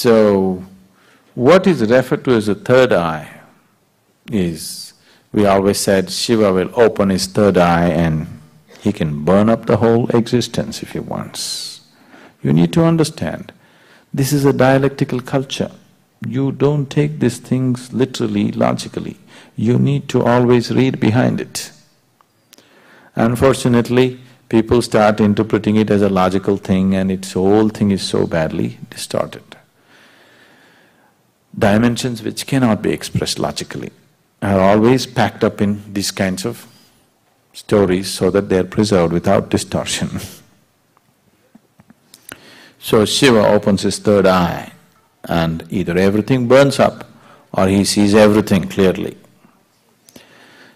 So, what is referred to as the third eye is, we always said Shiva will open his third eye and he can burn up the whole existence if he wants. You need to understand, this is a dialectical culture. You don't take these things literally, logically. You need to always read behind it. Unfortunately, people start interpreting it as a logical thing and its whole thing is so badly distorted. Dimensions which cannot be expressed logically are always packed up in these kinds of stories so that they are preserved without distortion. So Shiva opens his third eye and either everything burns up or he sees everything clearly.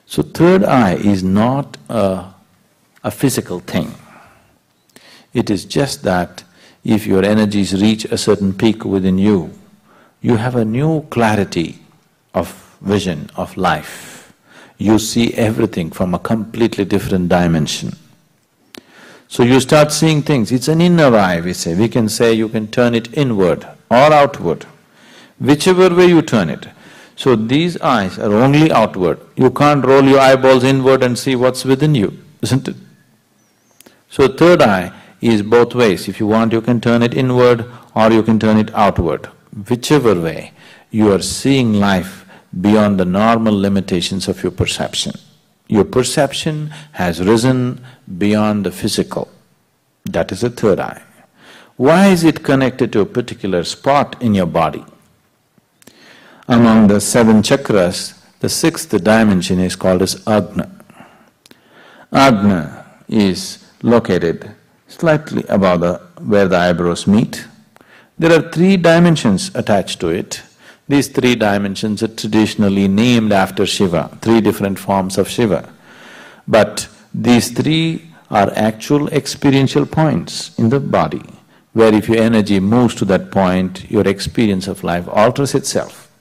So third eye is not a physical thing. It is just that if your energies reach a certain peak within you, you have a new clarity of vision of life. You see everything from a completely different dimension. So you start seeing things, it's an inner eye we say. We can say you can turn it inward or outward, whichever way you turn it. So these eyes are only outward. You can't roll your eyeballs inward and see what's within you, isn't it? So third eye is both ways. If you want, you can turn it inward or you can turn it outward. Whichever way, you are seeing life beyond the normal limitations of your perception. Your perception has risen beyond the physical. That is the third eye. Why is it connected to a particular spot in your body? Among the 7 chakras, the 6th dimension is called as Agna. Agna is located slightly above where the eyebrows meet. There are 3 dimensions attached to it. These 3 dimensions are traditionally named after Shiva, 3 different forms of Shiva. But these 3 are actual experiential points in the body, where if your energy moves to that point, your experience of life alters itself.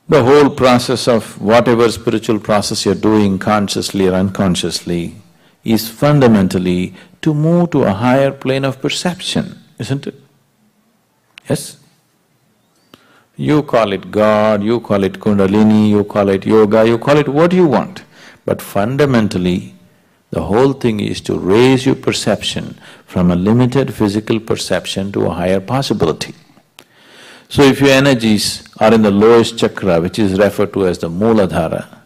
The whole process of whatever spiritual process you're doing consciously or unconsciously is fundamentally to move to a higher plane of perception, isn't it? Yes? You call it God, you call it kundalini, you call it yoga, you call it what you want. But fundamentally, the whole thing is to raise your perception from a limited physical perception to a higher possibility. So if your energies are in the lowest chakra, which is referred to as the Mooladhara,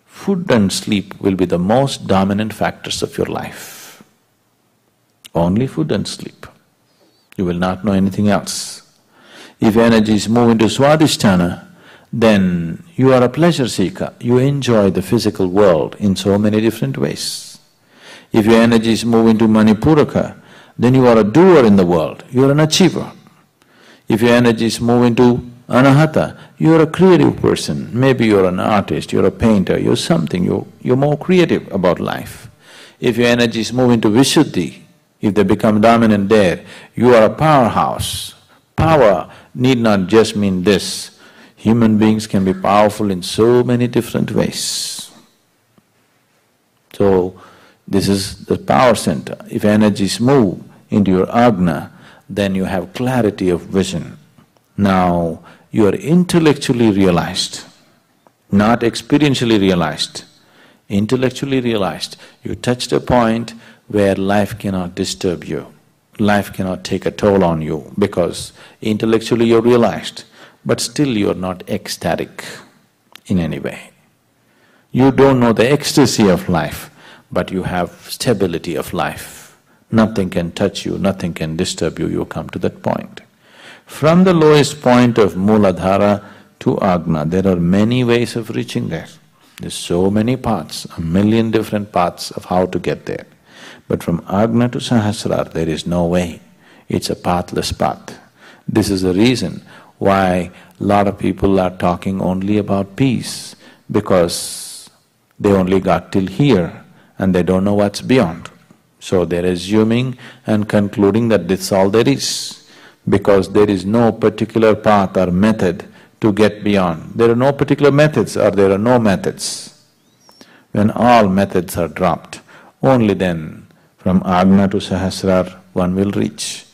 food and sleep will be the most dominant factors of your life. Only food and sleep. You will not know anything else. If energies move into Swadhisthana, then you are a pleasure seeker, you enjoy the physical world in so many different ways. If your energies move into Manipuraka, then you are a doer in the world, you are an achiever. If your energies move into Anahata, you are a creative person, maybe you're an artist, you're a painter, you're something, you're more creative about life. If your energies move into Vishuddhi, if they become dominant there, you are a powerhouse. Power need not just mean this. Human beings can be powerful in so many different ways. So, this is the power center. If energies move into your Agna, then you have clarity of vision. Now, you are intellectually realized, not experientially realized. Intellectually realized, you touched a point where life cannot disturb you, life cannot take a toll on you because intellectually you're realized, but still you're not ecstatic in any way. You don't know the ecstasy of life, but you have stability of life. Nothing can touch you, nothing can disturb you, you come to that point. From the lowest point of Mooladhara to Agna, there are many ways of reaching there. There's so many paths, 1,000,000 different paths of how to get there. But from Agna to Sahasrara, there is no way. It's a pathless path. This is the reason why a lot of people are talking only about peace, because they only got till here and they don't know what's beyond. So they're assuming and concluding that that's all there is, because there is no particular path or method to get beyond. There are no particular methods or there are no methods. When all methods are dropped, only then from Agna to Sahasrara one will reach.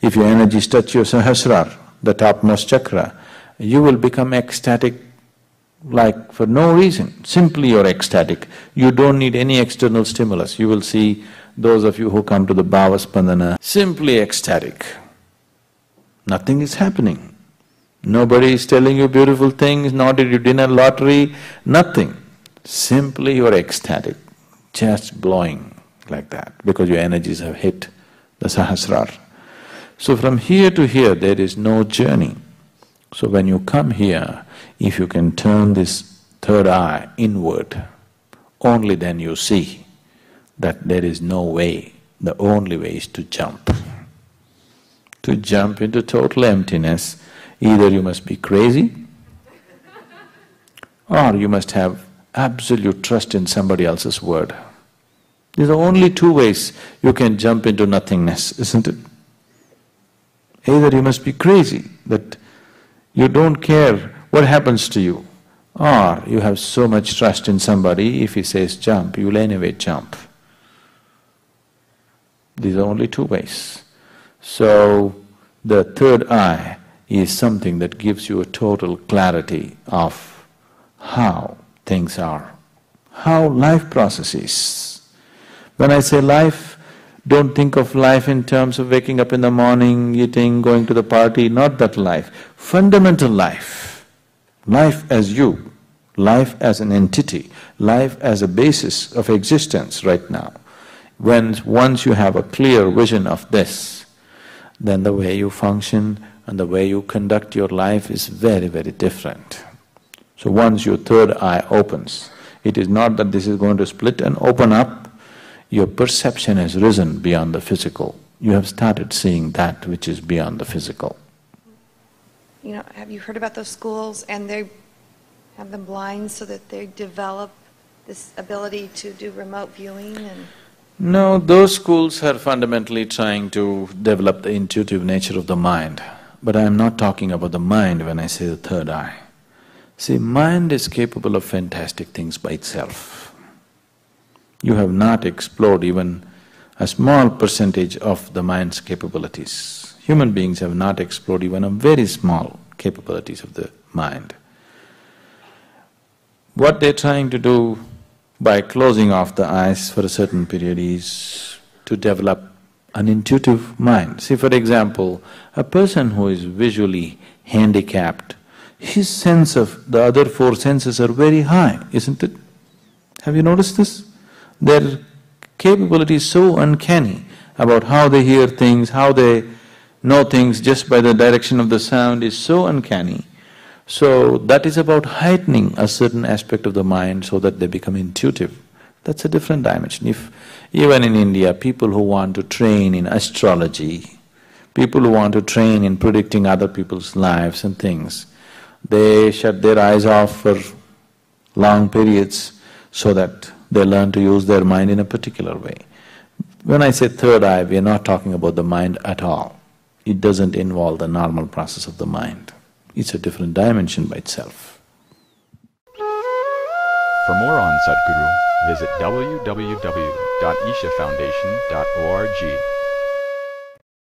If your energies touch your sahasrara, the topmost chakra, you will become ecstatic like for no reason, simply you're ecstatic. You don't need any external stimulus. You will see those of you who come to the Bhava Spandana, simply ecstatic. Nothing is happening. Nobody is telling you beautiful things, nor did you win a lottery, nothing. Simply you're ecstatic, just blowing like that, because your energies have hit the Sahasrara. So from here to here, there is no journey. So when you come here, if you can turn this third eye inward, only then you see that there is no way, the only way is to jump. To jump into total emptiness, either you must be crazy or you must have absolute trust in somebody else's word. These are only two ways you can jump into nothingness, isn't it? Either you must be crazy, that you don't care what happens to you, or you have so much trust in somebody, if he says jump, you will anyway jump. These are only two ways. So, the third eye is something that gives you a total clarity of how things are, how life processes. When I say life, don't think of life in terms of waking up in the morning, eating, going to the party, not that life. Fundamental life, life as you, life as an entity, life as a basis of existence right now. Once you have a clear vision of this, then the way you function and the way you conduct your life is very, very different. So once your third eye opens, it is not that this is going to split and open up, your perception has risen beyond the physical. You have started seeing that which is beyond the physical. You know, have you heard about those schools and they have them blind so that they develop this ability to do remote viewing and… No, those schools are fundamentally trying to develop the intuitive nature of the mind. But I am not talking about the mind when I say the third eye. See, mind is capable of fantastic things by itself. You have not explored even a small percentage of the mind's capabilities. Human beings have not explored even a very small capabilities of the mind. What they're trying to do by closing off the eyes for a certain period is to develop an intuitive mind. See, for example, a person who is visually handicapped, his sense of the other four senses are very high, isn't it? Have you noticed this? Their capability is so uncanny about how they hear things, how they know things just by the direction of the sound is so uncanny. So that is about heightening a certain aspect of the mind so that they become intuitive. That's a different dimension. If even in India, people who want to train in astrology, people who want to train in predicting other people's lives and things, they shut their eyes off for long periods so that they learn to use their mind in a particular way. When I say third eye, we are not talking about the mind at all. It doesn't involve the normal process of the mind. It's a different dimension by itself. For more on Sadhguru, visit www.ishafoundation.org.